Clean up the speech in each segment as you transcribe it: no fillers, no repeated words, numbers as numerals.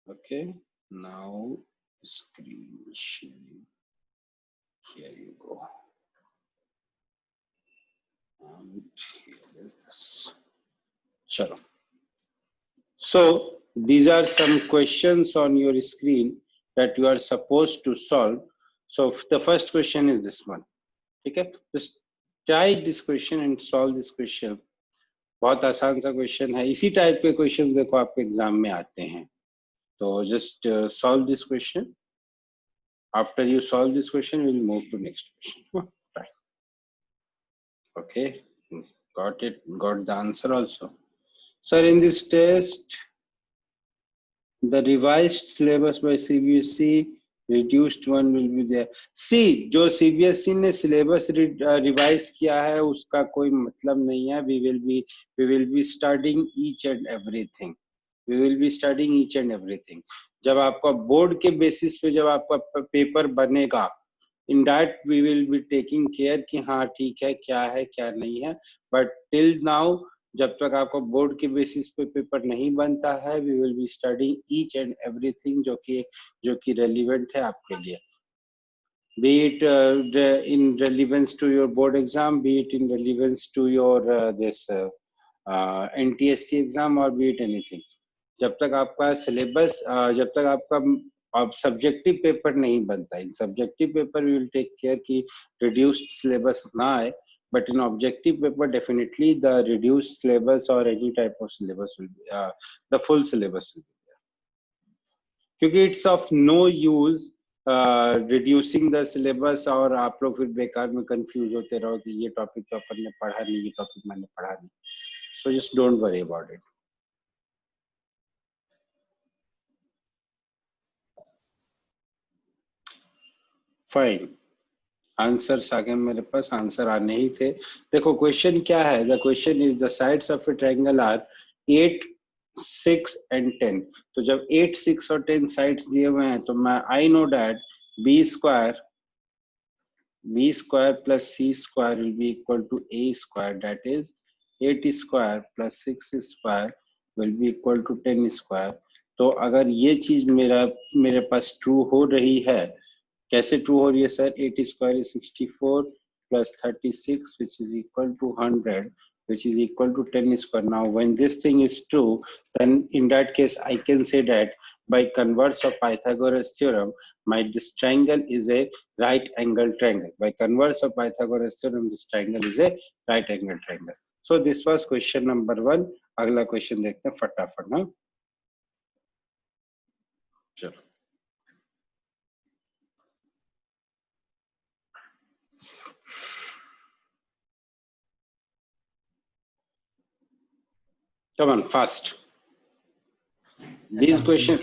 Okay, now screen sharing. Here you go. And here is this. Chalo. So these are some questions on your screen that you are supposed to solve. So the first question is this one. Okay, just try this question and solve this question. बहुत आसान सा question है, इसी type के question देखो आपके exam में आते हैं. तो just solve this question. After you solve this question, we will move to next question. Right. Okay, got it, got the answer also. Sir, in this test, the revised syllabus by CBSE, reduced one will be there. See, जो CBSE ने syllabus revise किया है उसका कोई मतलब नहीं है. We will be studying each and everything. We will be studying each and everything. जब आपका बोर्ड के बेसिस पे जब आपका पेपर बनेगा, in that we will be taking care कि हाँ ठीक है क्या है क्या नहीं है. But till now, जब तक आपको बोर्ड के बेसिस पे पेपर नहीं बनता है, we will be studying each and everything जो कि relevant है आपके लिए. Be it in relevance to your board exam, be it in relevance to your this NTSC exam, or be it anything. जब तक आपका सिलेबस जब तक आपका सब्जेक्टिव पेपर नहीं बनता, in subjective paper we will take care कि reduced syllabus ना आए, but in objective paper definitely the reduced syllabus or any type of syllabus will be the full syllabus will be there, क्योंकि it's of no use reducing the syllabus और आप लोग फिर बेकार में कंफ्यूज होते रहो कि ये टॉपिक तो अपन ने पढ़ा नहीं, ये टॉपिक मैंने पढ़ा नहीं. So just don't worry about it. Fine. Answers आ गए मेरे पास, आंसर आने ही थे. देखो क्वेश्चन क्या है, the question is the sides of a triangle are 8, 6 and 10. तो जब 8, 6 और 10 साइड्स दिए हुए हैं तो मैं I know that B square plus C square will be equal to A square, that is 8 square plus 6 square will be equal to 10 square. तो अगर ये चीज मेरे पास ट्रू हो रही है, कैसे ट्रू हो रही है sir? 8 square is 64 plus 36 which is equal to 100 which is equal to 10 square. Now when this thing is true, then in that case I can say that by converse of Pythagoras theorem, this triangle is a right angle triangle. By converse of Pythagoras theorem, this triangle is a right angle triangle. So this was question number 1. अगला question देखते हैं फटाफट ना. चलो come on fast. These questions.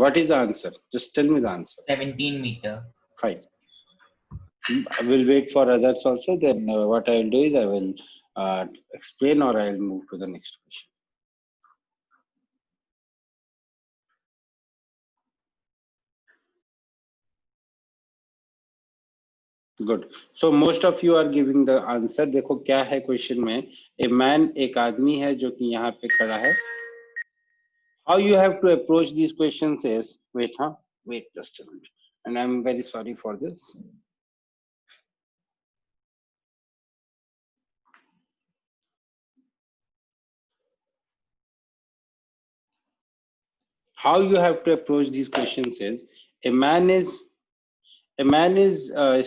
What is the answer? Just tell me the answer. 17 meter. Fine. I will wait for others also. Then what I will do is I will explain, or I will move to the next question. Good. So most of you are giving the answer. देखो क्या है question में, a man, एक आदमी है जो कि यहाँ पे खड़ा है. How you have to approach these questions is, wait just a minute, and I'm very sorry for this. How you have to approach these questions is, a man is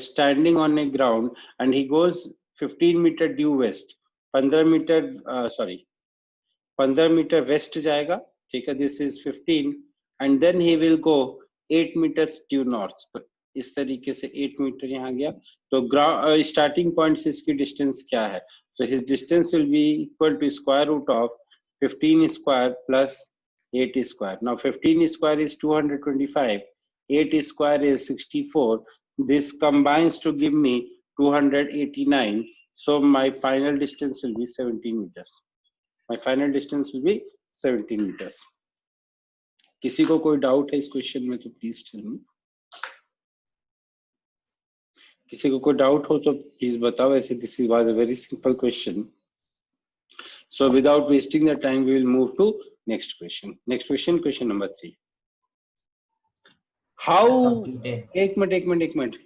standing on a ground and he goes 15 meter due west, 15 meter west जाएगा, ठीक है, this is 15, and then he will go 8 meters due north. तो इस तरीके से 8 metre यहाँ गया, तो starting point से इसकी distance क्या है? So his distance will be equal to square root of 15 square plus 8 square. Now 15 square is 225, 8 square is 64. This combines to give me 289. So my final distance will be 17 meters. My final distance will be 17 meters. किसी को कोई doubt है इस question में तो please tell me. किसी को कोई डाउट हो तो प्लीज बताओ. ऐसे this was a very simple question. So without wasting the time, we will move to next question. Next question, question number 3. How? एक मिनट.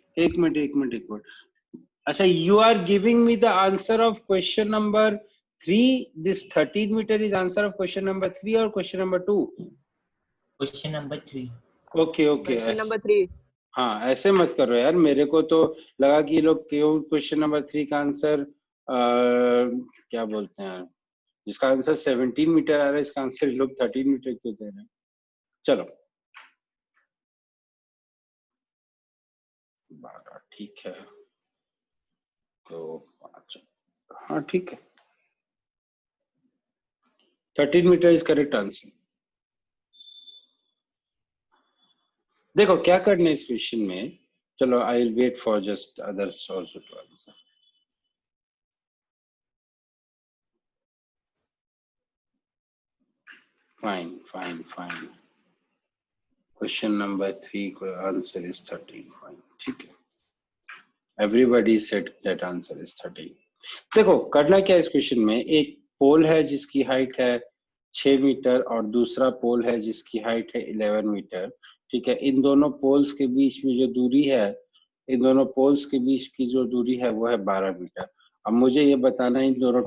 अच्छा, you are giving me the answer of question number 3. This 13 meter is answer of question number 3 or question number 2? Question number 3. Okay. Question number 3. हाँ, ऐसे मत करो यार, मेरे को तो लगा कि ये लोग क्यों क्वेश्चन नंबर 3 का आंसर क्या बोलते हैं, जिसका आंसर 17 मीटर आ रहा है, इसका आंसर लोग 13 मीटर क्यों दे रहे हैं. चलो 12, ठीक है, तो 5, हाँ ठीक है, 13 मीटर इज करेक्ट आंसर. देखो क्या करना है इस क्वेश्चन में. चलो I will wait for just others also to answer. Fine. Question number 3 का आंसर इज 13. फाइन, ठीक है. Everybody said that answer is 13. देखो करना क्या है इस क्वेश्चन में, एक पोल है जिसकी हाइट है 6 मीटर और दूसरा पोल है जिसकी हाइट है 11 मीटर. ठीक है, इन दोनों पोल्स के बीच में जो दूरी है, इन दोनों पोल्स के बीच की जो दूरी है वो है 12 मीटर. अब मुझे ये बताना है इन दोनों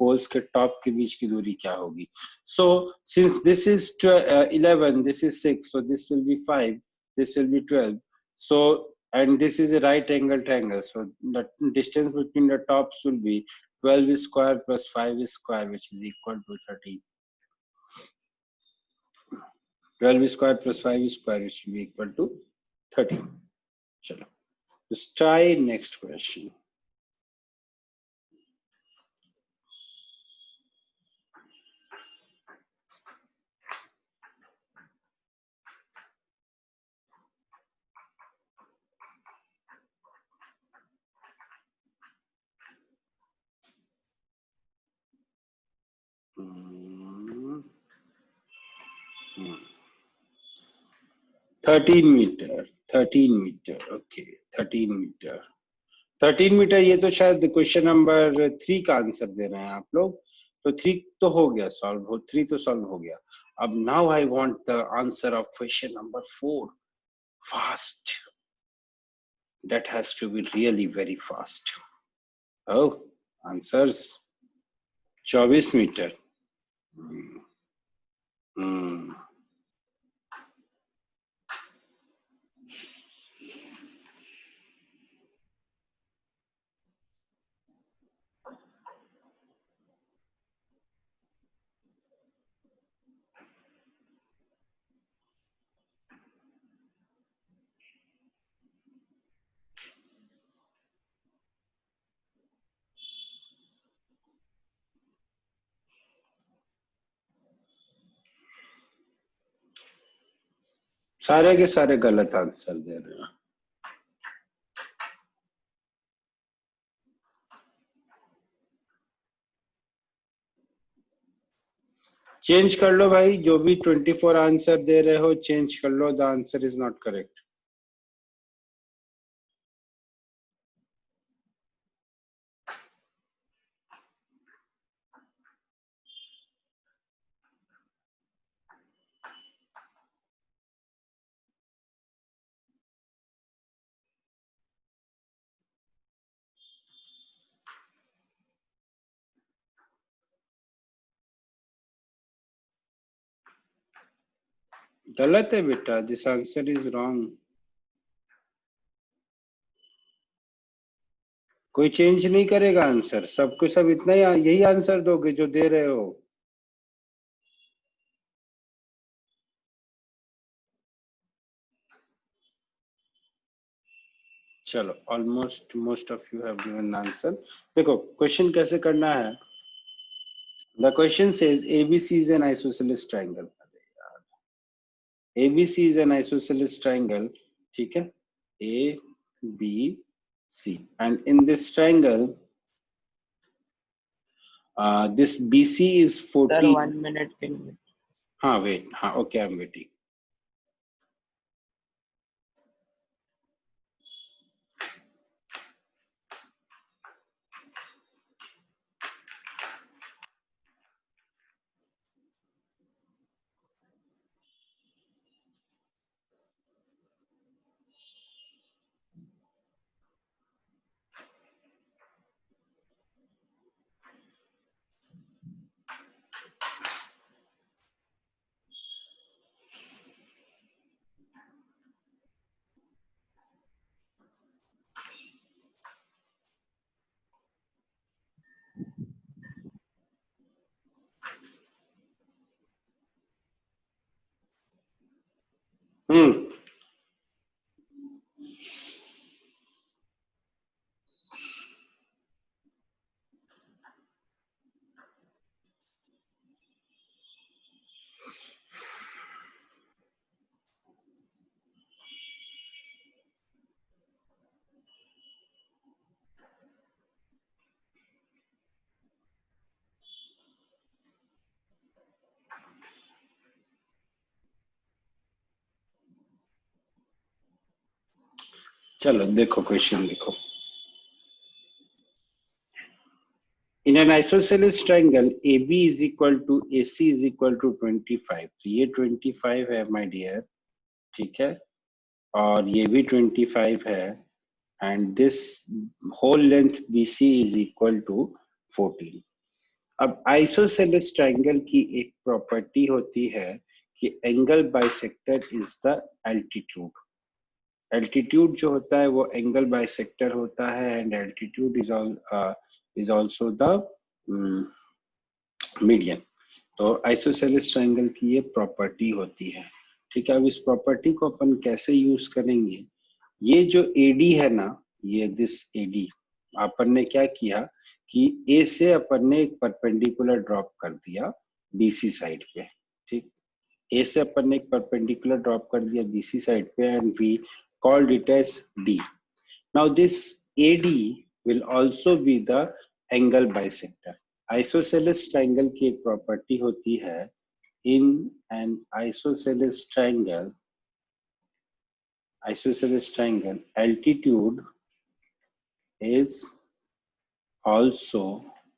पोल्स के टॉप के बीच की दूरी क्या होगी. So since this is 11, this is 6, so this will be 5, this will be 12. So and this is a right angle triangle, so the distance between the tops will be 12 square plus 5 square, which is equal to 13. 12 square plus 5 square, which will be equal to 13. Chalo, let's try next question. Hmm. 13 meter. Okay 13 meter. 13 meter, ये तो शायद question number 3 का answer दे रहे हैं आप लोग. तो 3 तो हो गया सॉल्व, 3 तो सॉल्व हो गया. अब now I want the answer of question number 4 fast. That has to be really very fast. Oh, answers 24 meter. सारे के सारे गलत आंसर दे रहे हैं. चेंज कर लो भाई, जो भी 24 आंसर दे रहे हो चेंज कर लो. The answer is not correct. गलत है बेटा, दिस आंसर इज रॉन्ग. कोई चेंज नहीं करेगा आंसर, सबको सब इतना ही यही आंसर दोगे जो दे रहे हो. चलो almost most of you have given answer. देखो क्वेश्चन कैसे करना है. The question says ABC is an isosceles triangle. ABC is an isosceles triangle. ठीक है, ABC, and in this triangle this BC is 40. Sir, 1 minute. हाँ wait, हाँ okay, I'm waiting. हम्म चलो देखो क्वेश्चन देखो. In an isosceles triangle, AB is equal to AC is equal to 25. तो ये 25 है my dear, ठीक है, और ये भी 25 है, and this whole length BC is equal to 14. अब आइसोसेलेस ट्रायंगल की एक प्रॉपर्टी होती है कि angle bisector is the altitude. Altitude जो होता है वो एंगल बाइसेक्टर होता है, and altitude is also the median. तो आइसोसेलेस ट्रायंगल की ये प्रॉपर्टी होती है, ठीक है. अब इस प्रॉपर्टी को अपन कैसे यूज करेंगे? ये जो एडी है ना, ये दिस एडी, अपन ने क्या किया कि ए से अपन ने एक परपेंडिकुलर ड्रॉप कर दिया बीसी साइड पे, ठीक. ए से अपन ने एक परपेंडिकुलर ड्रॉप कर दिया बीसी साइड पे, and we called it as D. Now this AD will also be the angle bisector. Isosceles triangle की एक प्रॉपर्टी होती है, in an isosceles triangle altitude is also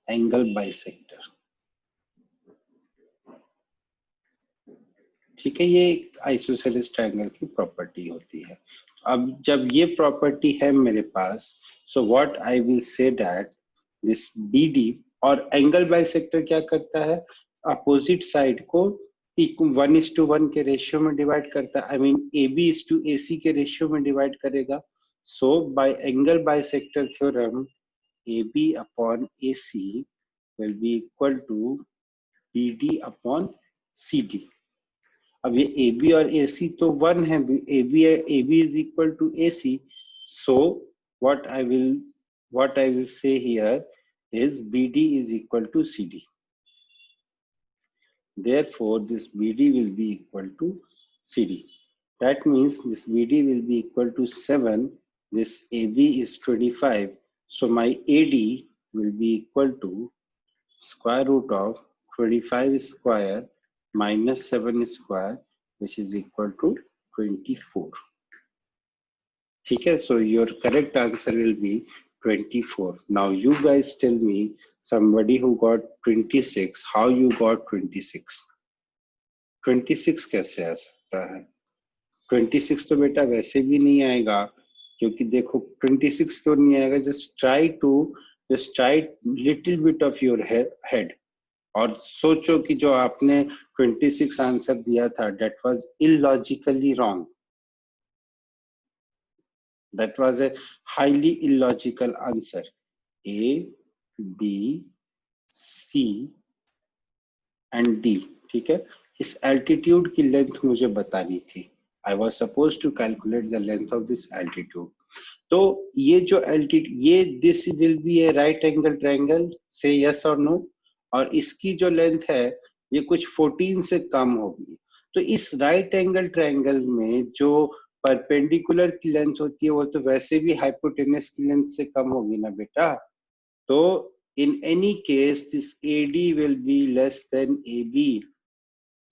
angle bisector. ठीक है, ये एक आइसोसेलेस ट्रायंगल की प्रॉपर्टी होती है. अब जब ये प्रॉपर्टी है मेरे पास, so what I will say that this BD, और एंगल बाइसेक्टर क्या करता है? अपोजिट साइड को 1:1 के रेशियो में डिवाइड करता है. I mean AB is to AC के रेशियो में डिवाइड करेगा. So by angle bisector theorem, AB upon AC will be equal to BD upon CD. अब ये AB और AC तो 1 है, AB is equal to AC. So what I will say here is BD is equal to CD. Therefore, this BD will be equal to CD. That means this BD will be equal to 7. This AB is 25. So my AD will be equal to square root of 25 square minus 7 square, which is equal to 24. ठीक है, so your correct answer will be 24. Now you guys tell me, somebody who got 26, how you got 26? 26 कैसे आ सकता है? 26 तो बेटा वैसे भी नहीं आएगा, क्योंकि देखो 26 क्यों नहीं आएगा? just try little bit of your head, और सोचो कि जो आपने 26 आंसर दिया था, that was illogically wrong. That was a highly illogical answer. A, B, C and D. ठीक है, इस altitude की length मुझे बतानी थी. I was supposed to calculate the length of this altitude. तो ये जो altitude, ये this will be a right angle triangle, say yes or no. और इसकी जो लेंथ है ये कुछ 14 से कम होगी. तो इस राइट एंगल ट्रायंगल में जो परपेंडिकुलर की लेंथ होती है वो तो वैसे भी हाइपोटेनस की लेंथ से कम होगी ना बेटा. तो in any case this AD will be less than AB.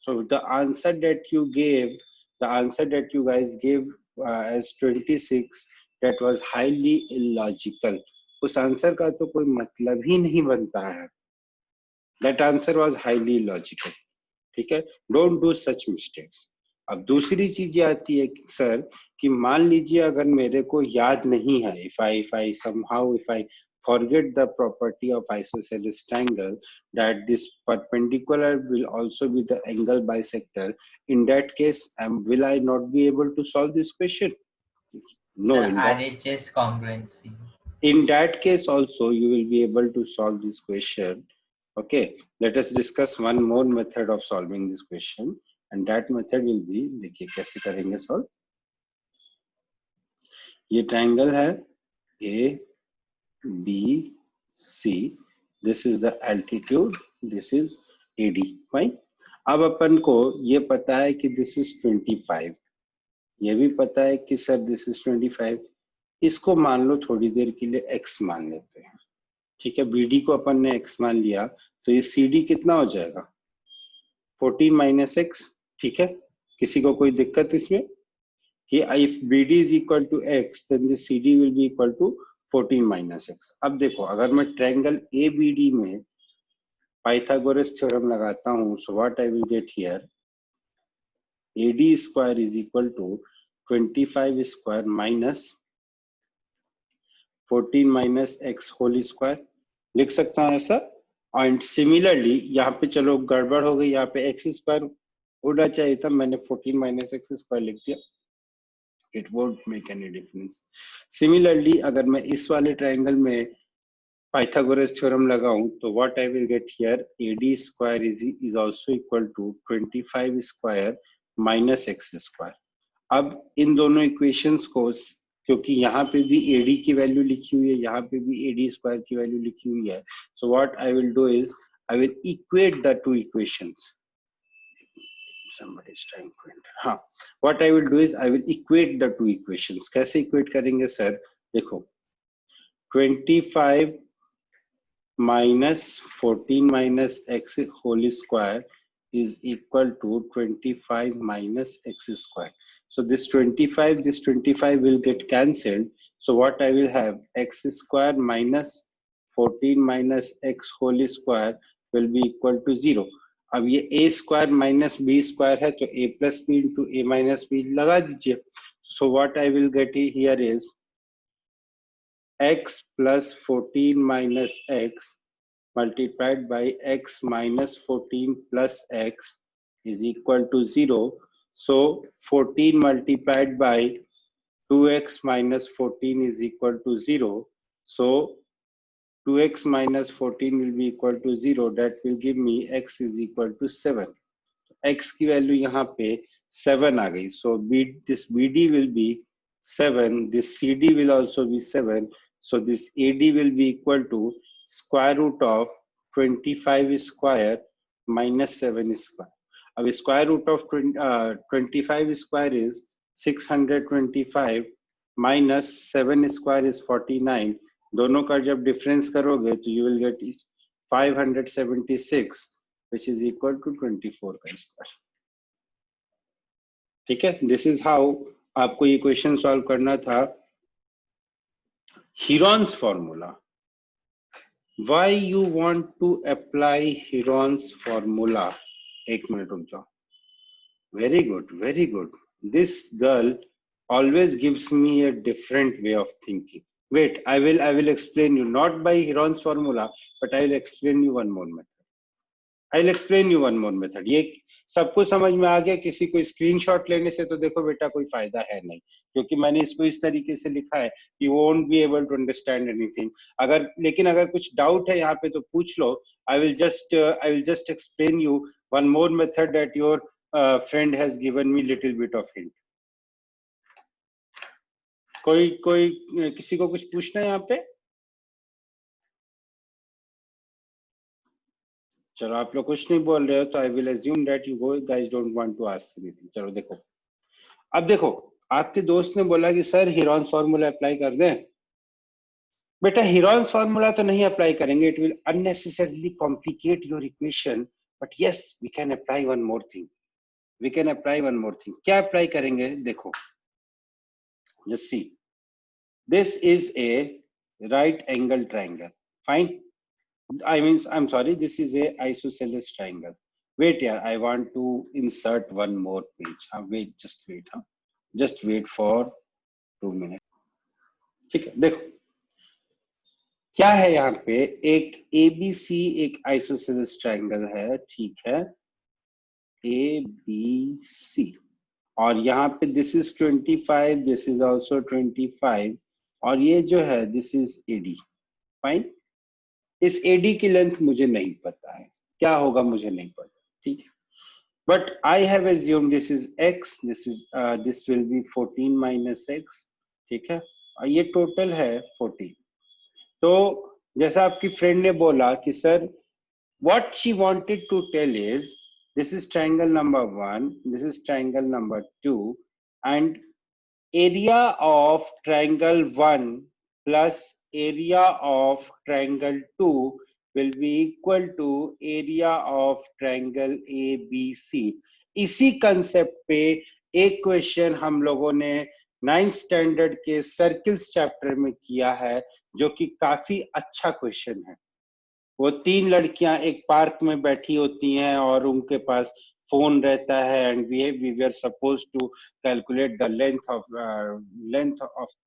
So the answer that you guys gave as 26, that was highly illogical. उस आंसर का तो कोई मतलब ही नहीं बनता है. That answer was highly illogical. ठीक है, don't do such mistakes. अब दूसरी चीज आती है सर कि मान लीजिए अगर मेरे को याद नहीं है, if I forget the property of isosceles triangle, that this perpendicular will also be the angle bisector, in that case will I not be able to solve this question? No. Sir, RHS congruency. In that case also you will be able to solve this question. Okay, let us discuss one more method of solving this question. And that method will be, देखिए कैसे करेंगे solve. ये triangle है A B C, this is the altitude, this is AD, fine. अब अपन को ये पता है कि दिस इज 25, ये भी पता है कि सर दिस इज 25, इसको मान लो थोड़ी देर के लिए x मान लेते हैं, ठीक है। BD को अपन ने x मान लिया, तो ये CD कितना हो जाएगा 14 माइनस x, ठीक है। किसी को कोई दिक्कत इसमें कि if BD is equal to x then the CD will be equal to 14 minus x। अब देखो अगर मैं ट्रायंगल ABD में पाइथागोरस थ्योरम लगाता हूं, so what I will get here, AD square is equal to 25 square minus 14 minus x whole square, लिख सकता हूं ऐसा। एंड सिमिलरली यहाँ पे चलो गड़बड़ हो गई, यहाँ पे x स्क्वायर होना चाहिए था, मैंने 14 माइनस एक्स स्क्वायर लिख दिया, it won't make any difference. Similarly अगर मैं इस वाले ट्रायंगल में पाइथागोरस थ्योरम लगाऊं, तो what I will get here, AD square is also equal to 25 square minus x square. अब इन दोनों इक्वेशंस को, क्योंकि यहाँ पे भी AD की वैल्यू लिखी हुई है, यहाँ पे भी AD स्क्वायर की वैल्यू लिखी हुई है, सो what I will do is I will equate the two equations. Somebody is trying to enter. हाँ, what I will do is I will equate the two equations. कैसे equate करेंगे sir, देखो 25 minus 14 minus x whole square is equal to 25 minus x square. So this 25 will get cancelled. So what I will have, x square minus 14 minus x whole square will be equal to 0. अब ये a square minus B square है, तो a plus B into A minus B लगा दीजिए। So what I will get here is x plus 14 minus x multiplied by x minus 14 plus x is equal to 0. So 14 multiplied by 2x minus 14 is equal to 0. So 2x minus 14 will be equal to 0. That will give me x is equal to 7. x की value यहाँ पे 7 आ गई. So this BD will be 7. This CD will also be 7. So this AD will be equal to square root of 25 square minus 7 square. अब square root of 25 square is 625 minus 7 square is 49. दोनों का जब difference करोगे तो you will get 576 which is equal to 24 का square. ठीक है, this is how आपको ये क्वेश्चन सॉल्व करना था। Heron's formula, why you want to apply Heron's formula? एक मिनट रुक जाओ। Very good, very good. This girl always gives me a different way of thinking. Wait, I will explain you, not by Heron's formula, but I will explain you one more method. I will explain you one more method. ये सबको समझ में आ गया? किसी को screenshot लेने से तो देखो बेटा कोई फायदा है नहीं, क्योंकि मैंने इसको इस तरीके से लिखा है कि won't be able to understand anything. लेकिन अगर कुछ डाउट है यहाँ पे तो पूछ लो. I will just explain you one more method that your friend has given me little bit of hint. कोई किसी को कुछ पूछना है यहाँ पे? चलो आप लोग कुछ नहीं बोल रहे हो तो I will assume that you guys don't want to ask anything. चलो देखो, अब देखो आपके दोस्त ने बोला कि सर हीरॉन्स फार्मूला अप्लाई कर दें। बेटा हीरॉन्स फार्मूला तो नहीं अप्लाई करेंगे, it will unnecessarily complicate your equation, but yes we can apply one more thing, we can apply one more thing. क्या अप्लाई करेंगे? देखो, just see, this is a right angle triangle, fine. I'm sorry, this is a isosceles triangle. Wait here, I want to insert one more page. Wait, just wait for 2 minutes. ठीक है, देखो क्या है यहाँ पे, एक ABC एक isosceles triangle है, ठीक है, ABC, और यहाँ पे this is 25, this is also 25, और ये जो है this is AD, फाइन। इस AD की लेंथ मुझे नहीं पता है, क्या होगा मुझे नहीं पता, ठीक है। but I have assumed this is x, this will be 14 minus x, ठीक है, और ये टोटल है 14. तो जैसा आपकी फ्रेंड ने बोला कि sir what she wanted to tell is this is triangle number 1, this is triangle number 2, and area of triangle 1 plus area of triangle 2 will be equal to area of triangle ABC. इसी concept पे एक question हम लोगों ने 9th standard के circles chapter में किया है, जो कि काफी अच्छा क्वेश्चन है. वो 3 लड़कियां एक पार्क में बैठी होती हैं और उनके पास फोन रहता है, and we were suppose to calculate the length of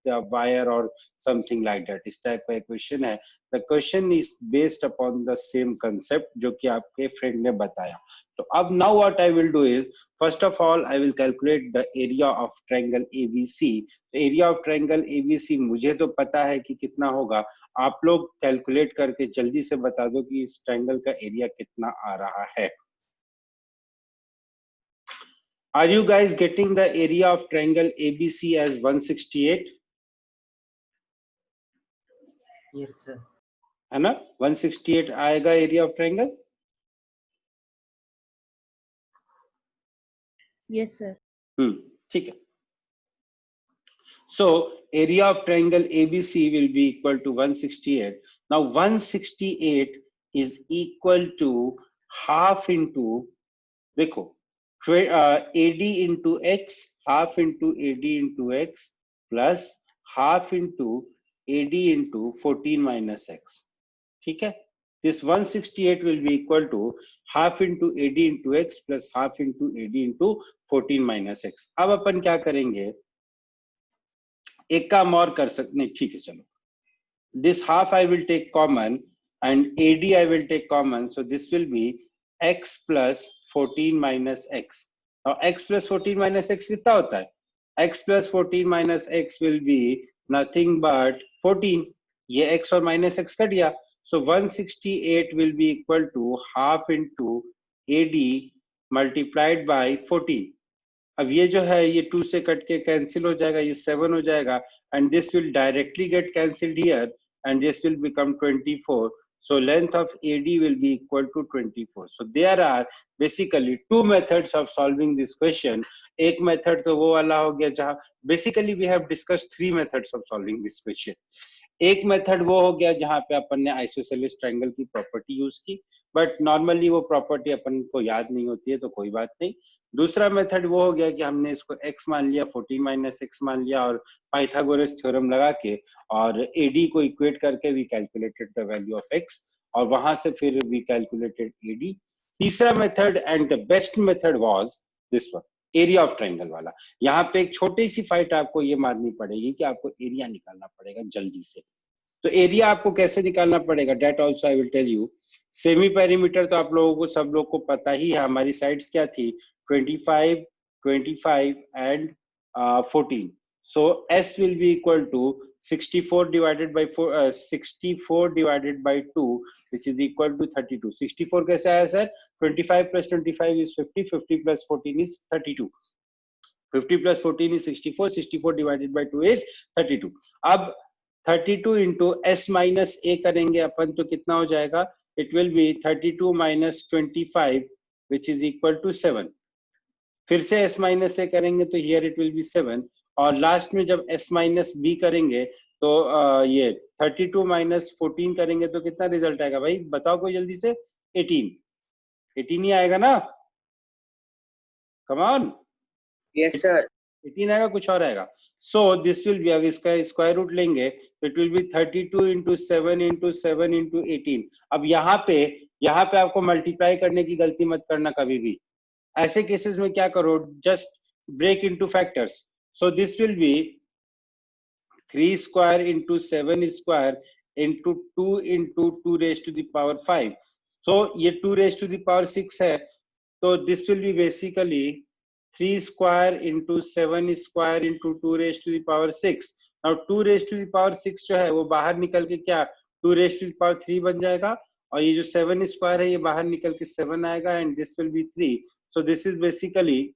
the wire और समथिंग लाइक दैट. इस टाइप का क्वेश्चन है. The question is based upon the same concept जो कि आपके फ्रेंड ने बताया. तो अब now what I will do is, first of all I will calculate the area of triangle ABC. Area of triangle ABC मुझे तो पता है कि कितना होगा, आप लोग कैलकुलेट करके जल्दी से बता दो कि इस ट्रायंगल का एरिया कितना आ रहा है. Are you guys getting the area of triangle ABC as 168? Yes, sir. है ना, 168 आएगा area of triangle. Yes, sir. ठीक है. So area of triangle ABC will be equal to 168. Now 168 is equal to half into, देखो, AD into x, half into AD into x plus half into AD into 14 minus x. ठीक है. This 168 will be equal to half into AD into x plus half into AD into 14 minus x. अब अपन क्या करेंगे, एक काम और कर सकते, नहीं ठीक है चलो, this half I will take common and AD I will take common, so this will be x plus 14 minus x. Now x plus 14 minus x कितना होता है, x plus 14 minus x will be nothing but 14. ये x और minus x cut गया, so 168 will be equal to half into AD multiplied by 14. अब ये जो है ये 2 से कट के कैंसिल हो जाएगा, ये 7 हो जाएगा, and this will directly get cancelled here and this will become 24. So length of AD will be equal to 24. So there are basically 2 methods of solving this question. एक method तो वो वाला हो गया जहाँ basically we have discussed 3 methods of solving this question. एक method वो हो गया जहां पे अपन ने आइसोसेलेस ट्रायंगल की प्रॉपर्टी यूज की, बट नॉर्मली वो प्रॉपर्टी अपन को याद नहीं होती है तो कोई बात नहीं. दूसरा मेथड वो हो गया कि हमने इसको x मान लिया, 14 माइनस x मान लिया और पाइथागोरस थ्योरम लगा के और AD को इक्वेट करके we calculated the value of x और वहां से फिर वी कैलकुलेटेड AD. तीसरा method and the best method was this one, area of triangle वाला. यहाँ पे एक छोटी सी फाइट आपको ये मारनी पड़ेगी कि आपको एरिया निकालना पड़ेगा जल्दी से. तो एरिया आपको कैसे निकालना पड़ेगा, that also I will tell you. Semi perimeter तो आप लोगों को सब लोग को पता ही है, हमारी साइड्स क्या थी, 25, 25 and 14. So S will be equal to 64 divided by 64 divided by 2, which is equal to 32. 64 कैसे आया sir, 25 plus 25 is 50, 50 plus 14 is 32. 50 plus 14 is 64, 64 divided by 2 is 32. अब 32 into S minus A करेंगे अपन तो कितना हो जाएगा, it will be 32 minus 25 which is equal to 7. फिर से S minus A करेंगे तो here it will be 7 और लास्ट में जब S minus B करेंगे तो ये 32 minus 14 करेंगे तो कितना रिजल्ट आएगा भाई बताओ कोई जल्दी से, 18. 18 ही आएगा ना, कम ऑन. Yes sir. 18 आएगा, कुछ और आएगा. सो दिस विल बी, अगर इसका स्क्वायर रूट लेंगे तो it will B 32 into 7 into 7 into 18. अब यहाँ पे आपको मल्टीप्लाई करने की गलती मत करना कभी भी. ऐसे केसेस में क्या करो, just break into factors. So this will be 3 square into 7 square into 2 into 2 raised to the power 5. So ये 2 raised to the power 6 है, तो this will be basically 3 square into 7 square into 2 raised to the power 6. Now 2 raised to the power 6 जो है वो बाहर निकल के क्या 2 raised to the power 3 बन जाएगा और ये जो 7 स्क्वायर है ये बाहर निकल के 7 आएगा and this will be 3. So this is basically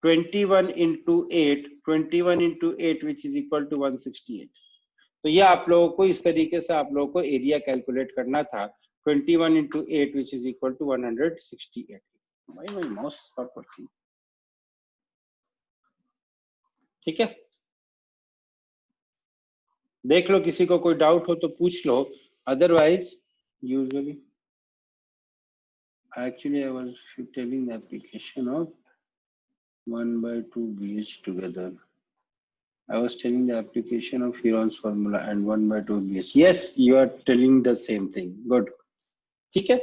21 into 8, 21 into 8 which is equal to 168. तो ये आप लोगों को इस तरीके से आप लोगों को एरिया कैलकुलेट करना था, 21 into 8 which is equal to 168. भाई माय माउस स्टॉप वर्किंग. ठीक है, देख लो, किसी को कोई डाउट हो तो पूछ लो, otherwise usually actually I was telling the application of 1/2 BH together. I was telling the application of Heron's formula and 1/2 BH. Yes, you are telling the same thing. Good. ठीक है,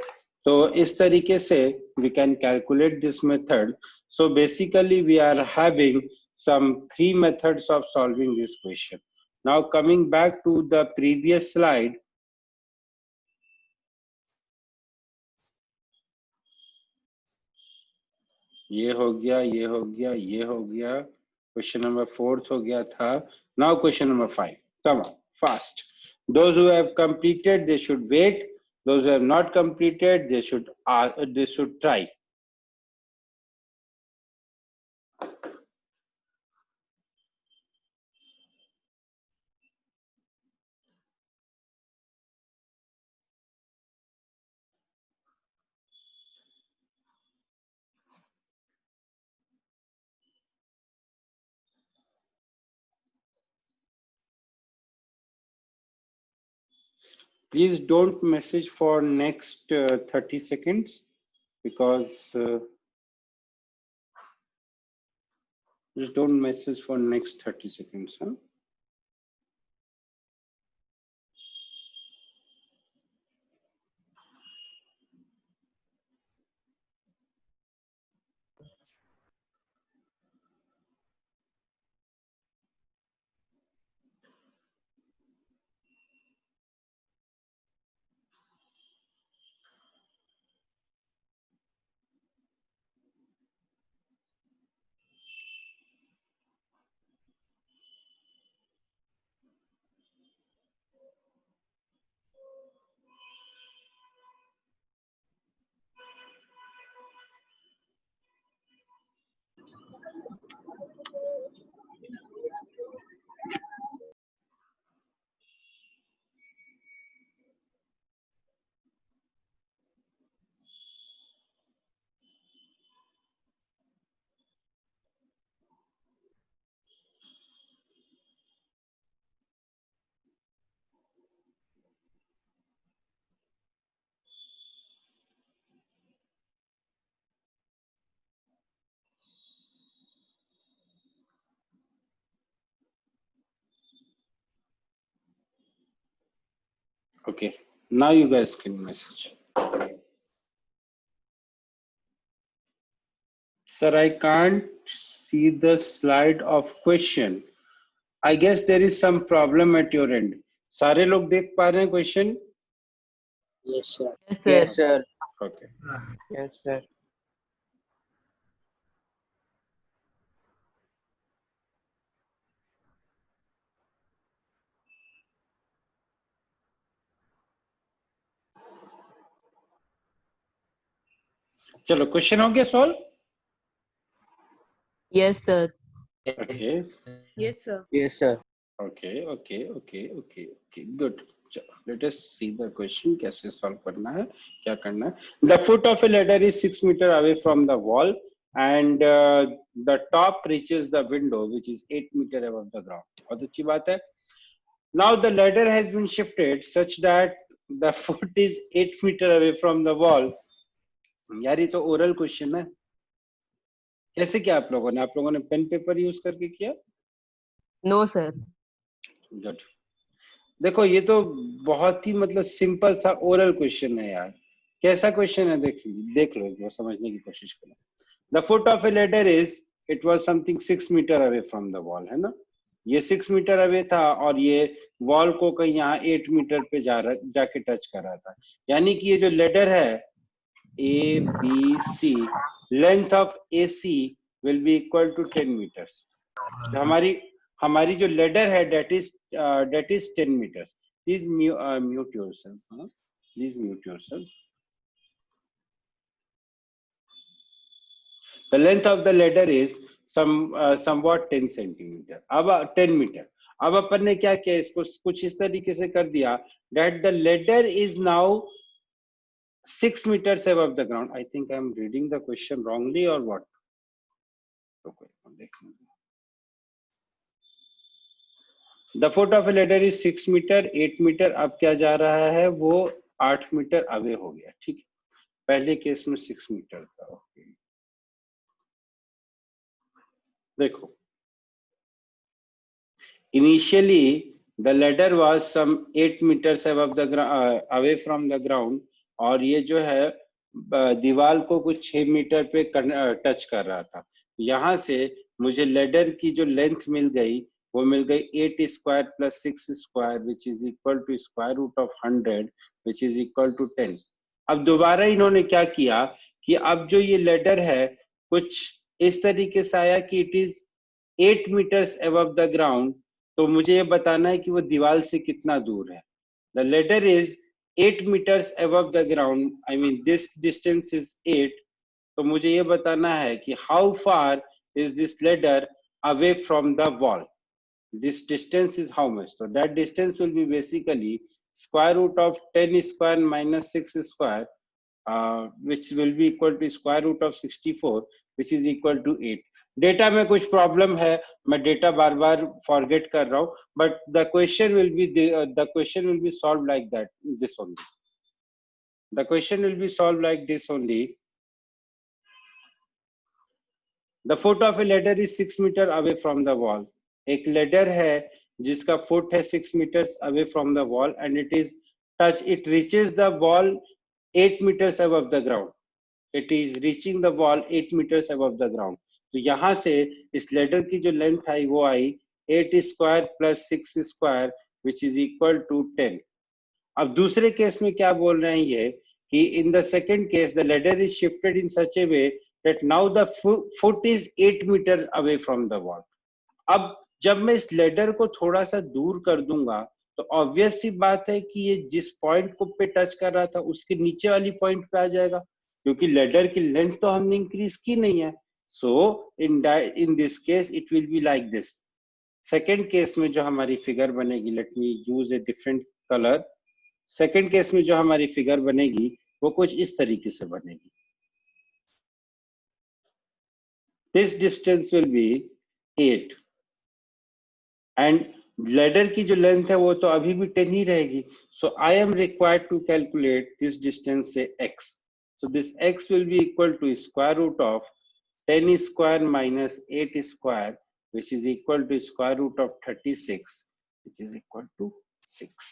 तो इस तरीके से we can calculate this method. So basically we are having some 3 methods of solving this question. Now coming back to the previous slide, ये हो गया, ये हो गया, ये हो गया, क्वेश्चन नंबर 4 हो गया था. Now question number 5. Come on, fast. Those who have completed, they should wait. Those who have not completed, they should try. Please don't message for next 30 seconds because just don't message for next 30 seconds. Huh? Okay, now you guys can message. Sir, I can't see the slide of question. I guess there is some problem at your end. सारे लोग देख पा रहे हैं question? Yes, sir. Yes, sir. Yes, sir. Okay. Yes, sir. चलो question हो गया solve. Yes, sir. Okay. Yes, sir. Yes, sir. Okay. Good. Let us see the question. कैसे solve करना है, क्या करना है. The foot of a ladder is 6 meters away from the wall, and the top reaches the window, which is 8 meters above the ground. बहुत अच्छी बात है. Now the ladder has been shifted such that the foot is 8 meters away from the wall. यार ये तो oral question है. कैसे किया आप लोगों ने पेन पेपर यूज करके किया? No, sir. गुड. देखो ये तो बहुत ही मतलब सिंपल सा ओरल क्वेश्चन है यार. कैसा क्वेश्चन है देख लो, जो समझने की कोशिश करो. The foot of a ladder is, it was something 6 meter away from the wall, है ना. ये 6 मीटर अवे था और ये वॉल को कहीं यहाँ 8 मीटर पे जाके टच कर रहा था. यानी कि ये जो लेडर है A B C, length of A C will be equal to 10 meters. हमारी जो लेडर है that is 10 meters. Please mute yourself. Please mute yourself. The length of the ladder is somewhat 10 centimeter. अब 10 meter. अब अपन ने क्या किया, इसको कुछ इस तरीके से कर दिया that the ladder is now 6 meters above the ground. I think I am reading the question wrongly or what? The foot of a ladder is 6 meter, 8 meter. अब क्या जा रहा है, वो 8 मीटर अवे हो गया. ठीक है, पहले केस में 6 मीटर था. ओके, देखो, initially the ladder was some 8 meters above the away from the ground, और ये जो है दीवार को कुछ 6 मीटर पे टच कर रहा था. यहाँ से मुझे लेडर की जो लेंथ मिल गई वो मिल गई 8 square plus 6 square which is equal to square root of 100 which is equal to 10. अब दोबारा इन्होंने क्या किया कि अब जो ये लेडर है कुछ इस तरीके से आया कि it is 8 meters above the ground. तो मुझे ये बताना है कि वो दीवार से कितना दूर है. The ladder is 8 meters above the ground. I mean this distance is 8. तो मुझे ये बताना है कि how far is this ladder away from the wall. This distance is how much? So that distance will be basically square root of 10 square minus 6 square, which will be equal to square root of 64, which is equal to 8. Data में कुछ problem है, मैं data बार बार forget कर रहा हूं, but the question will be solve like that, this only. The question will be solve like this only. The foot of a ladder is 6 meter away from the wall. एक ladder है जिसका foot है 6 meters away from the wall and it reaches the wall 8 meters above the ground. It is reaching the wall 8 meters above the ground. तो यहाँ से इस ladder की जो लेंथ आई वो आई 8 square plus 6 square which is equal to 10. अब दूसरे केस में क्या बोल रहे हैं ये कि in the second case the ladder is shifted in such a way that now the foot is 8 meter away from the wall. अब जब मैं इस लेडर को थोड़ा सा दूर कर दूंगा तो ऑब्वियस सी बात है कि ये जिस पॉइंट को पे टच कर रहा था उसके नीचे वाली पॉइंट पे आ जाएगा, क्योंकि लेडर की लेंथ तो हमने इंक्रीज की नहीं है. So in this case it will be like this. Second case में जो हमारी फिगर बनेगी, let me use a different colour. Second case में जो हमारी फिगर बनेगी वो कुछ इस तरीके से बनेगी. This distance will be 8 and ladder की जो लेंथ है वो तो अभी भी 10 ही रहेगी. So I am required to calculate this distance say x. So this x will be equal to square root of 10 square minus 8 square which is equal to square root of 36 which is equal to 6.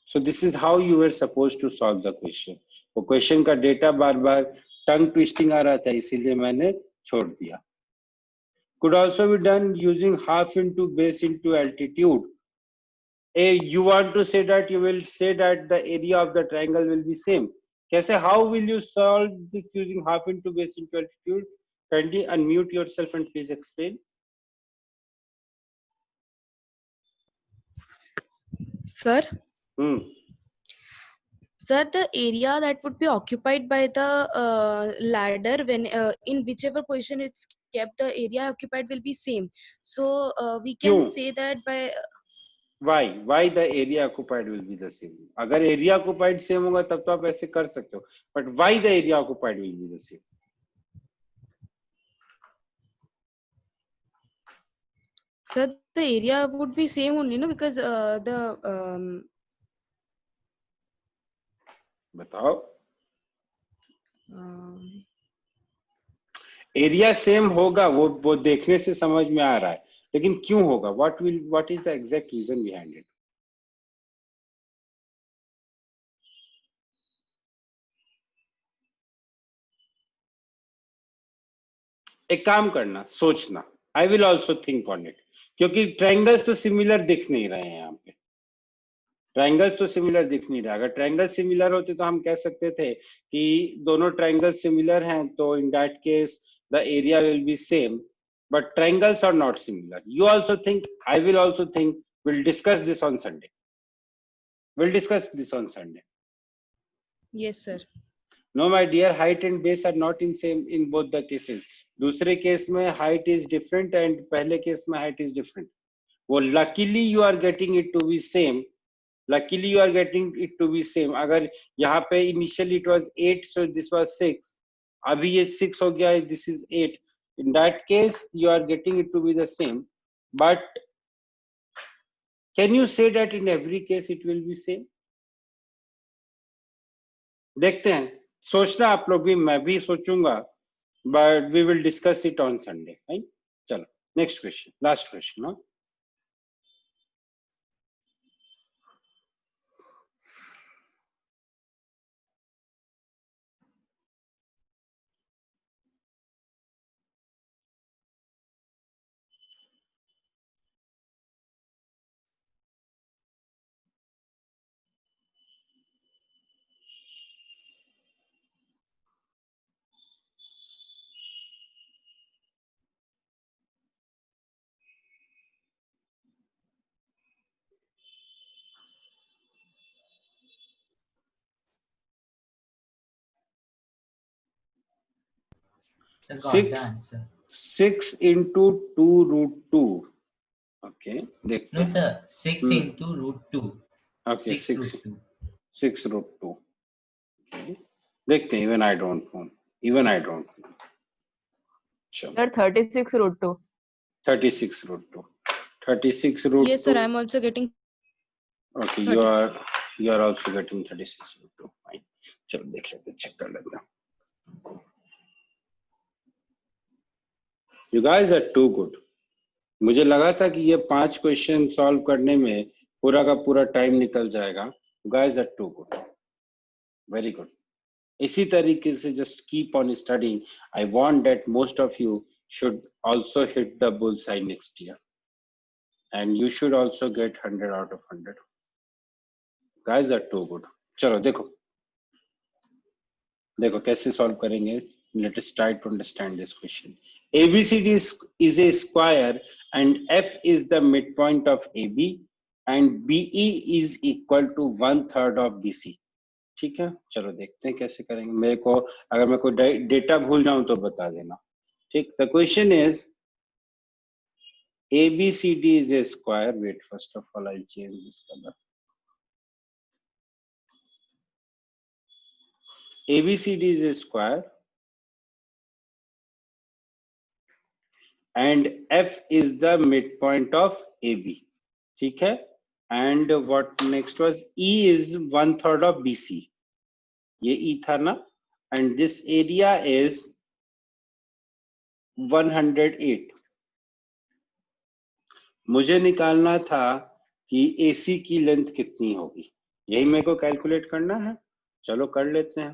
So this is how you were supposed to solve the question. वो question का data बार बार टंग twisting आ रहा था इसीलिए मैंने छोड़ दिया. Could also be done using half into base into altitude. You want to say that you will say that the area of the triangle will be same. कैसे? How will you solve this using half into base into altitude? Kindly unmute yourself and please explain. Sir? Sir, the area that would be occupied by the ladder when in whichever position it's kept, the area occupied will be same. So we can say that by why the area occupied will be the same. अगर area occupied same होगा तब तो आप ऐसे कर सकते हो, but why the area occupied will be the same? Sir, the area would be same only, no? Because the बताओ. एरिया सेम होगा, वो देखने से समझ में आ रहा है, लेकिन क्यों होगा? what is the exact reason behind it? एक काम करना, सोचना. I will also think on it. क्योंकि ट्रायंगल्स तो सिमिलर दिख नहीं रहे हैं यहाँ पे. ट्रायंगल्स तो सिमिलर दिख नहीं रहा. अगर ट्रायंगल सिमिलर होते तो हम कह सकते थे कि दोनों ट्रायंगल सिमिलर हैं तो in that case the area will be same, but triangles are not similar. You also think, I will also think. Will discuss this on Sunday. Yes, sir. No, my dear, height and base are not in same in both the cases. दूसरे case में height is different and पहले case में height is different. वो luckily you are getting it to be same. Luckily you are getting it to be same. अगर यहाँ पे initially it was 8, so this was 6. अभी ये 6 हो गया, this is 8. In that case, you are getting it to be the same. But can you say that in every case it will be same? देखते हैं, सोचना आप लोग भी, मैं भी सोचूंगा, but we will discuss it on Sunday. Right? चलो, next question, last question. No? Sir, got the answer. 6 into 2 root 2. Okay, देखते No, हैं. sir. 6 into root 2. Okay, 6 root 2. 6 root 2. Okay. देखते हैं, even I don't know. Even I don't know. चलो. Sir, 36 root 2. 36 root 2. 36 root 2. Yes, sir. I am also getting. Okay, 36. you are also getting 36 root 2. Fine. चलो देख लेते हैं, check कर लेते हैं. You guys are too good. मुझे लगा था कि ये 5 क्वेश्चन सॉल्व करने में पूरा का पूरा टाइम निकल जाएगा. You guys are too good. Very good. इसी तरीके से just keep on studying. I want that most of you should also hit the bullseye next year. And you should also get 100 out of 100. Guys are too good. चलो देखो. देखो कैसे solve करेंगे. Let us try to understand this question. ABCD is a square and F is the midpoint of AB and BE is equal to 1/3 of BC. ठीक है, चलो देखते हैं कैसे करेंगे. मेरे को अगर मैं कोई डेटा भूल जाऊं तो बता देना. ठीक. The question is ABCD is a square. Wait, first of all I'll change this color. ABCD is a square and F is the midpoint of AB. ठीक है. And what next was E is 1/3 of BC. ये E था ना. And this area is 108. मुझे निकालना था कि AC की लेंथ कितनी होगी. यही मेरे को कैलकुलेट करना है. चलो कर लेते हैं.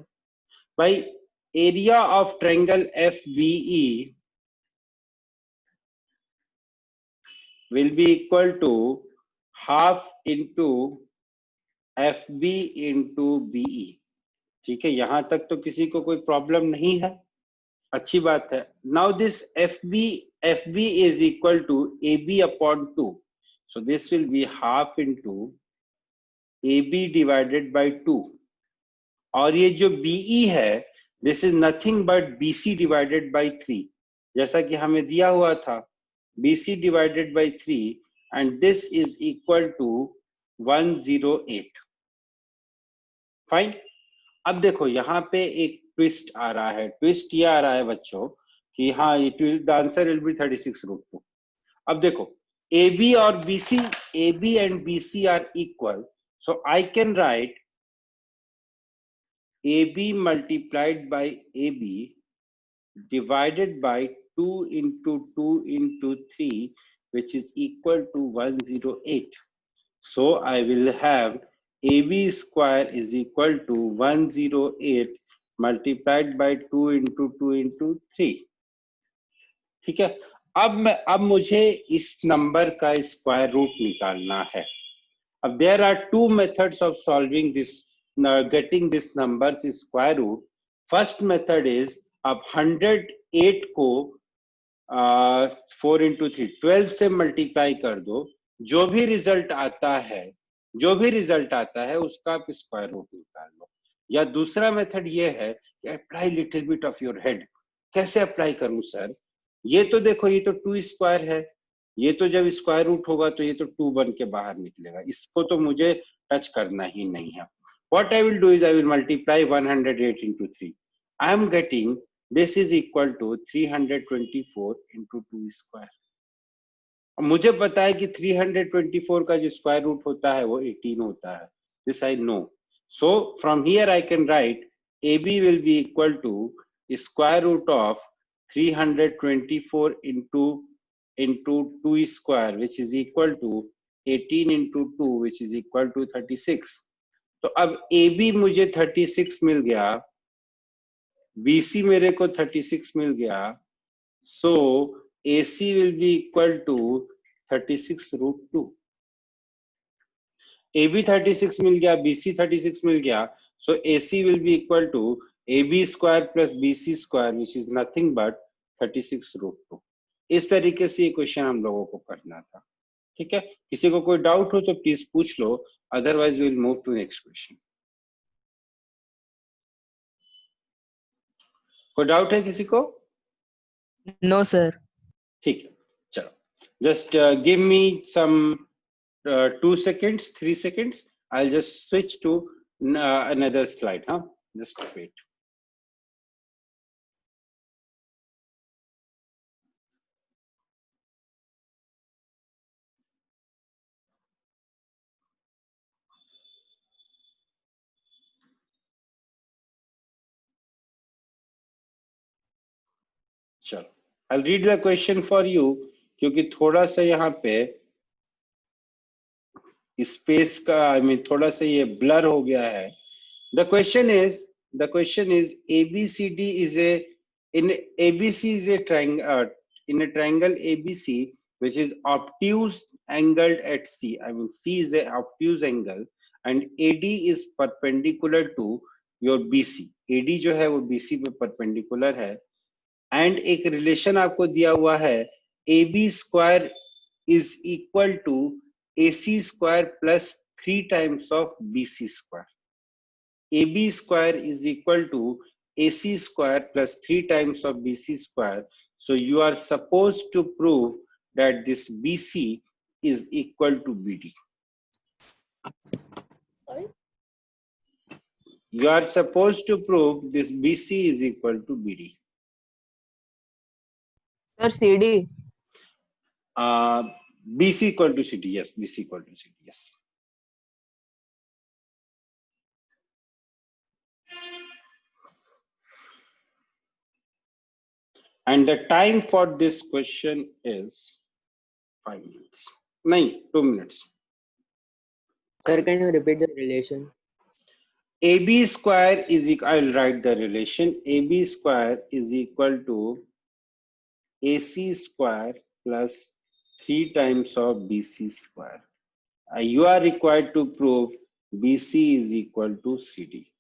भाई area of triangle FBE will be equal to half into FB into BE. ठीक है, यहां तक तो किसी को कोई प्रॉब्लम नहीं है. अच्छी बात है. Now this FB is equal to AB upon 2. So this will be half into AB divided by 2. और ये जो BE है, this is nothing but BC divided by 3. जैसा कि हमें दिया हुआ था, BC divided by 3 and this is equal to 108. Fine. अब देखो यहाँ पे एक ट्विस्ट आ रहा है. ट्विस्ट ये आ रहा है बच्चों कि हाँ, the answer will be 36 root 2. अब देखो AB और BC, AB and BC are equal. So I can write AB multiplied by AB divided by 2 into 2 into 3, which is equal to 108. So I will have AB square is equal to 108 multiplied by 2 into 2 into 3. ठीक है. अब मुझे इस number का square root निकालना है. अब there are two methods of solving this, getting this number's square root. First method is अब 108 को 4 into 3 12 से मल्टीप्लाई कर दो. जो भी रिजल्ट आता है उसका आप स्क्वायर रूट निकाल लो. या दूसरा मेथड ये है कि apply little bit of your head. कैसे अप्लाई करूं सर? ये तो देखो, ये तो 2 स्क्वायर है, ये तो जब स्क्वायर रूट होगा तो ये तो 2 बन के बाहर निकलेगा, इसको तो मुझे टच करना ही नहीं है। What I will do is I will multiply 108 into 3. I am getting this is equal to 324 into 2 square. मुझे पता है कि 324 का जो स्क्वायर रूट होता है वो 18 होता है, this I know. So from here I can write AB will be equal to square root of 324 into 2 square, which is equal to 18 into 2, which is equal to 36. तो अब AB मुझे 36 मिल गया, BC मेरे को 36 मिल गया, so AC will be equal to 36 root 2. AB 36 मिल गया, BC 36 मिल गया, so AC will be equal to AB square plus BC square, which is nothing but 36 root 2. इस तरीके से ये क्वेश्चन हम लोगों को करना था। ठीक है, किसी को कोई डाउट हो तो प्लीज पूछ लो, otherwise will move to next question. कोई डाउट है किसी को? No, sir. ठीक है, चलो, just give me some 2 seconds, 3 seconds. I'll just switch to another slide. Huh? Just wait. चलो, I'll read the question for you, क्योंकि थोड़ा सा यहाँ पे स्पेस का थोड़ा सा ये ब्लर हो गया है। The question is ABCD is ABC is a triangle, in a triangle ABC which is obtuse angled at C. C is a obtuse angle and AD is perpendicular to your BC. AD जो है वो BC पे perpendicular है, and एक relation आपको दिया हुआ है AB square is equal to AC square plus 3 times of BC square. AB square is equal to AC square plus 3 times of BC square. So you are supposed to prove that this BC is equal to BD. Sorry? You are supposed to prove this BC is equal to BD. Sir, CD. BC equal to CD, yes, BC equal to CD, yes. And the time for this question is 5 minutes. 2 minutes. Sir, can you repeat the relation? AB square is equal, I'll write the relation. AB square is equal to AC square plus 3 times of BC square. You are required to prove BC is equal to CD.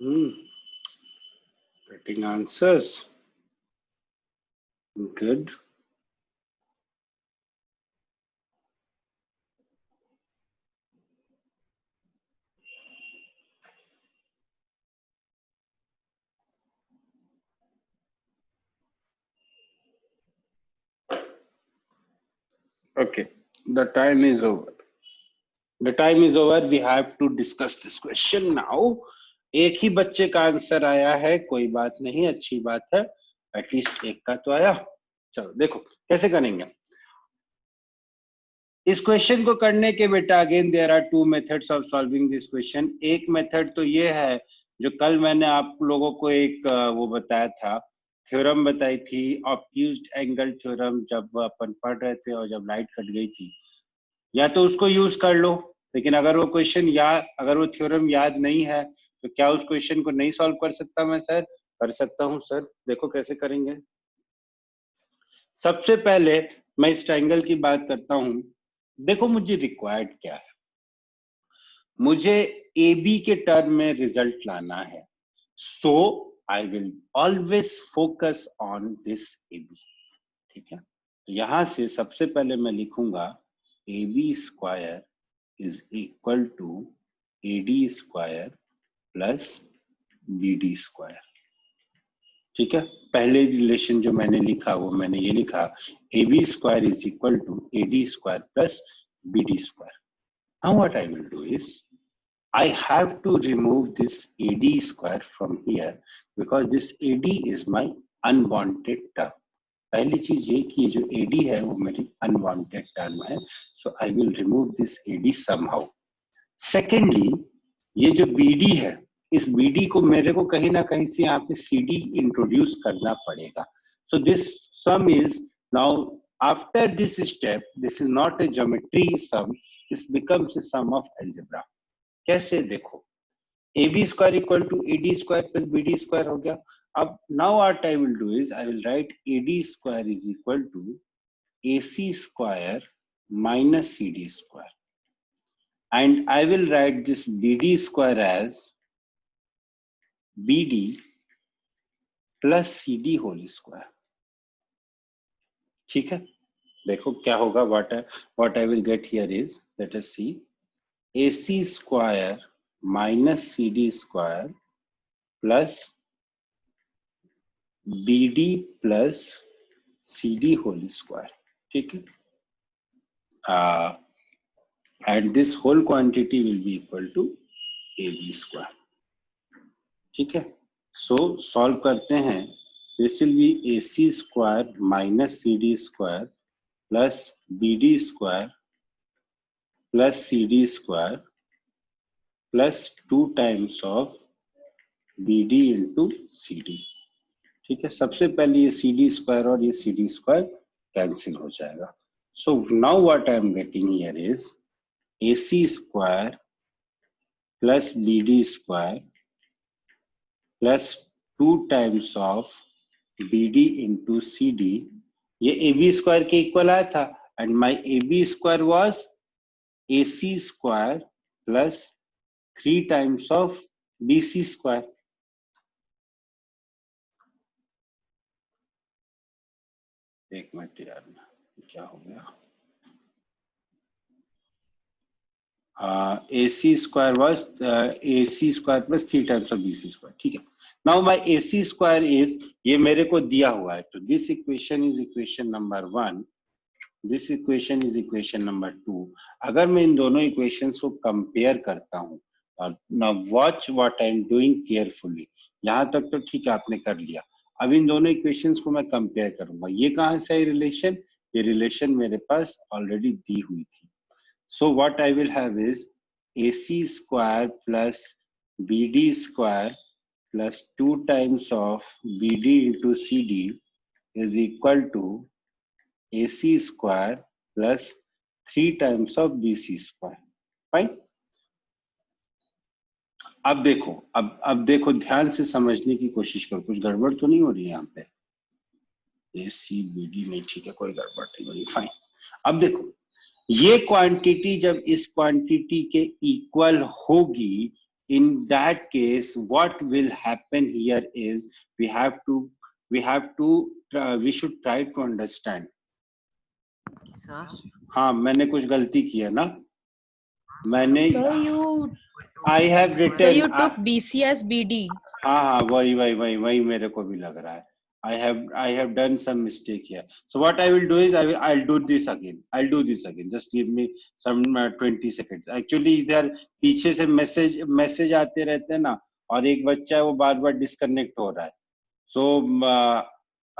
Getting answers. Good. Okay, the time is over. The time is over. We have to discuss this question now. एक ही बच्चे का answer आया है, कोई बात नहीं, अच्छी बात है, एटलीस्ट एक का तो आया। चलो देखो कैसे करेंगे इस क्वेश्चन को करने के। बेटा again there are two methods of solving this question. एक मेथड तो ये है जो कल मैंने आप लोगों को एक वो बताया था, थ्योरम बताई थी, ऑब्ट्यूज्ड एंगल थ्योरम, जब अपन पढ़ रहे थे और जब लाइट कट गई थी। या तो उसको यूज कर लो, लेकिन अगर वो क्वेश्चन याद, अगर वो थ्योरम याद नहीं है तो क्या उस क्वेश्चन को नहीं सॉल्व कर सकता मैं? सर कर सकता हूं सर। देखो कैसे करेंगे। सबसे पहले मैं इस ट्रायंगल की बात करता हूं। देखो मुझे रिक्वायर्ड क्या है, मुझे ए बी के टर्म में रिजल्ट लाना है। So I will always focus on this A B. ठीक है, तो यहां से सबसे पहले मैं लिखूंगा A B square is equal to A D square plus B D square. ठीक है, पहले रिलेशन जो मैंने लिखा वो मैंने ये लिखा, A B square is equal to A D square plus B D square. Now what I will do is I have to remove this AD square from here because this AD is my unwanted term. पहली चीज ये कि जो AD है वो मेरी unwanted term है, so I will remove this AD somehow. Secondly, ये जो BD है, इस BD को मेरे को कहीं ना कहीं से यहाँ पे CD इंट्रोड्यूस करना पड़ेगा. So this sum is now after this step, this is not a geometry sum, this becomes a sum of algebra. कैसे देखो, AB square equal to AD square plus BD square हो गया. अब now what I will do is I will write AD square is equal to AC square minus CD square, and I will write this BD square as BD plus CD whole square. ठीक है, देखो क्या होगा. what I will get here is, let us see, AC square minus CD square plus BD plus CD whole square. ठीक है, and this whole quantity will be equal to AB square. ठीक है, so solve करते हैं. This will be AC square minus CD square plus BD square plus CD square plus 2 times of BD into CD. ठीक है, सबसे पहले ये CD square और ये CD square कैंसिल हो जाएगा. So now what I am getting here is AC square plus BD square plus 2 times of BD into CD. ये AB square के इक्वल आया था, and my AB square was AC square plus 3 times of BC square. एक minute यार, क्या हो गया? AC square was AC square plus 3 times of BC square. ठीक है, now my AC square is, ये मेरे को दिया हुआ है, तो this equation is equation number 1, this equation is equation number 2. अगर मैं इन दोनों equations को compare करता हूँ, now watch what I am doing carefully. यहाँ तक तो ठीक है, आपने कर लिया. अब इन दोनों equations को मैं compare करूंगा. ये कहाँ से है relation? ये relation मेरे पास already दी हुई थी. So what I will have is AC square plus BD square plus 2 times of BD into CD is equal to AC square plus 3 times of BC square. Fine. अब देखो, अब देखो, ध्यान से समझने की कोशिश करो, कुछ गड़बड़ तो नहीं हो रही है यहाँ पे. AC BD नहीं, ठीक है, कोई गड़बड़ नहीं हो रही. फाइन. अब देखो, ये क्वांटिटी जब इस क्वांटिटी के इक्वल होगी, in that case what will happen here is we should try to understand. हाँ मैंने कुछ गलती की है ना, मैंने Sir, you I have sir written you took BC as BD. हाँ वही मेरे को भी लग रहा है. I have done some mistake here. So what I will do is I'll do this again. Just give me some 20 seconds. Actually इधर पीछे से मैसेज आते रहते हैं ना, और एक बच्चा है वो बार डिस्कनेक्ट हो रहा है. So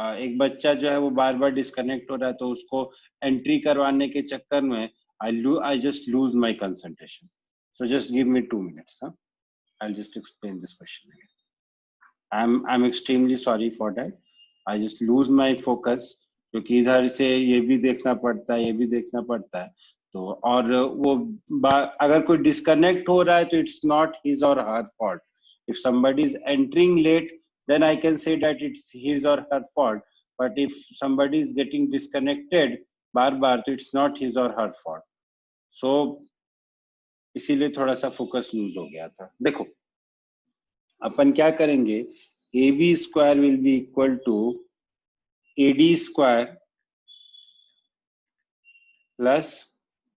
एक बच्चा जो है वो बार डिस्कनेक्ट हो रहा है, तो उसको एंट्री करवाने के चक्कर में I just lose my concentration. So just give me 2 minutes. Huh? I'll just explain this question again. I'm extremely sorry for that. I just lose my focus, क्योंकि इधर से ये भी देखना पड़ता है, ये भी देखना पड़ता है. तो और वो अगर कोई डिस्कनेक्ट हो रहा है तो it's not his or her fault. If somebody is entering late, then I can say that it's his or her fault. But if somebody is getting disconnected बार तो it's not his or her fault. So इसीलिए थोड़ा सा focus lose हो गया था. देखो अपन क्या करेंगे, AB square will be equal to AD square plus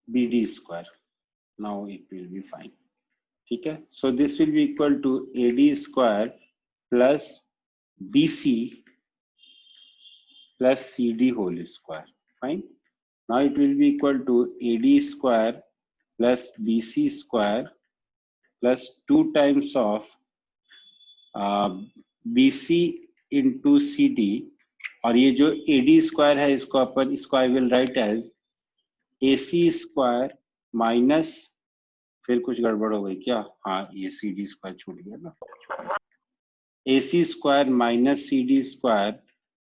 BD square. Now it will be fine. ठीक है. So this will be equal to AD square plus BC plus CD whole square. Fine. Now it will be equal to AD square plus BC square plus 2 times of BC into CD, और ये जो AD square है इसको I will write as AC square minus, फिर कुछ गड़बड़ हो गई क्या, हाँ ये CD स्क्वायर छूट गया ना, AC square minus CD square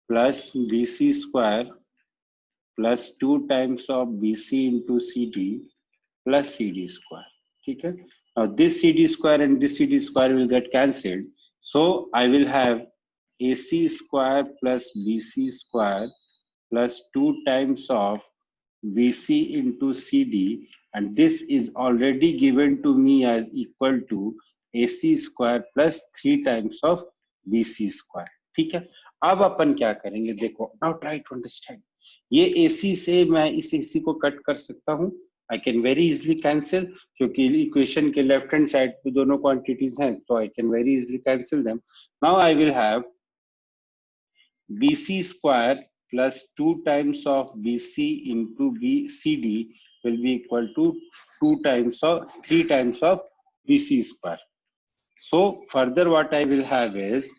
plus BC square plus 2 times of BC into CD plus CD square. ठीक है. Now this CD square and this CD square will get cancelled. So I will have AC square plus BC square plus 2 times of BC into CD, and this is already given to me as equal to AC square plus 3 times of BC square. ठीक है. अब अपन क्या करेंगे, देखो, now try to understand. ये AC से मैं इस AC को कट कर सकता हूँ. I can very easily cancel, क्योंकि इक्वेशन के लेफ्ट हैंड साइड पे दोनों क्वांटिटीज हैं, तो I can very easily cancel them. Now I will have BC square plus 2 times of BC into BCD will be equal to 3 times of BC square. So further what I will have is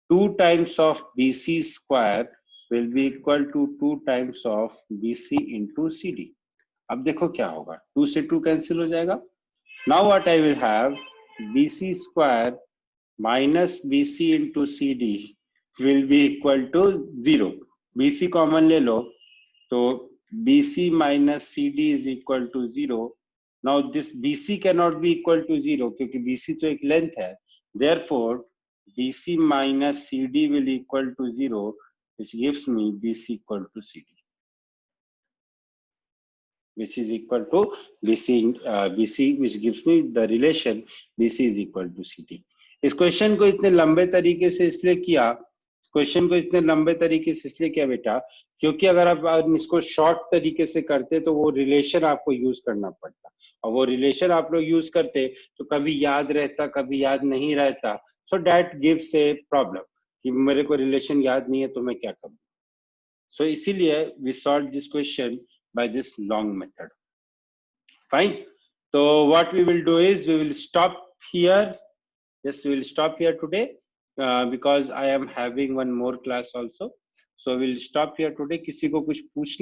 2 times of BC square will be equal to 2 times of BC into CD. अब देखो क्या होगा, 2 से 2 cancel हो जाएगा. Now what I will have, BC square minus BC into CD will be equal to 0. BC common ले लो, तो BC minus CD is equal to 0. Now this BC cannot be equal to 0 क्योंकि BC तो एक length है. Therefore BC minus CD will equal to 0, which gives me BC equal to CD. BC is equal to BC, which gives me the relation BC is equal to CD. इस question को इतने लंबे तरीके से इसलिए किया, बेटा, क्योंकि अगर आप इसको शॉर्ट तरीके से करते तो वो रिलेशन आपको यूज करना पड़ता, और वो रिलेशन आप लोग यूज करते तो कभी याद रहता, कभी याद नहीं रहता. So that gives a problem कि मेरे को रिलेशन याद नहीं है तो मैं क्या करूं. सो इसीलिए we solve this question by this long method. Fine. So what we will do is we will stop here. Yes, we will stop here today because I am having one more class also. So we will stop here today. किसी को कुछ पूछना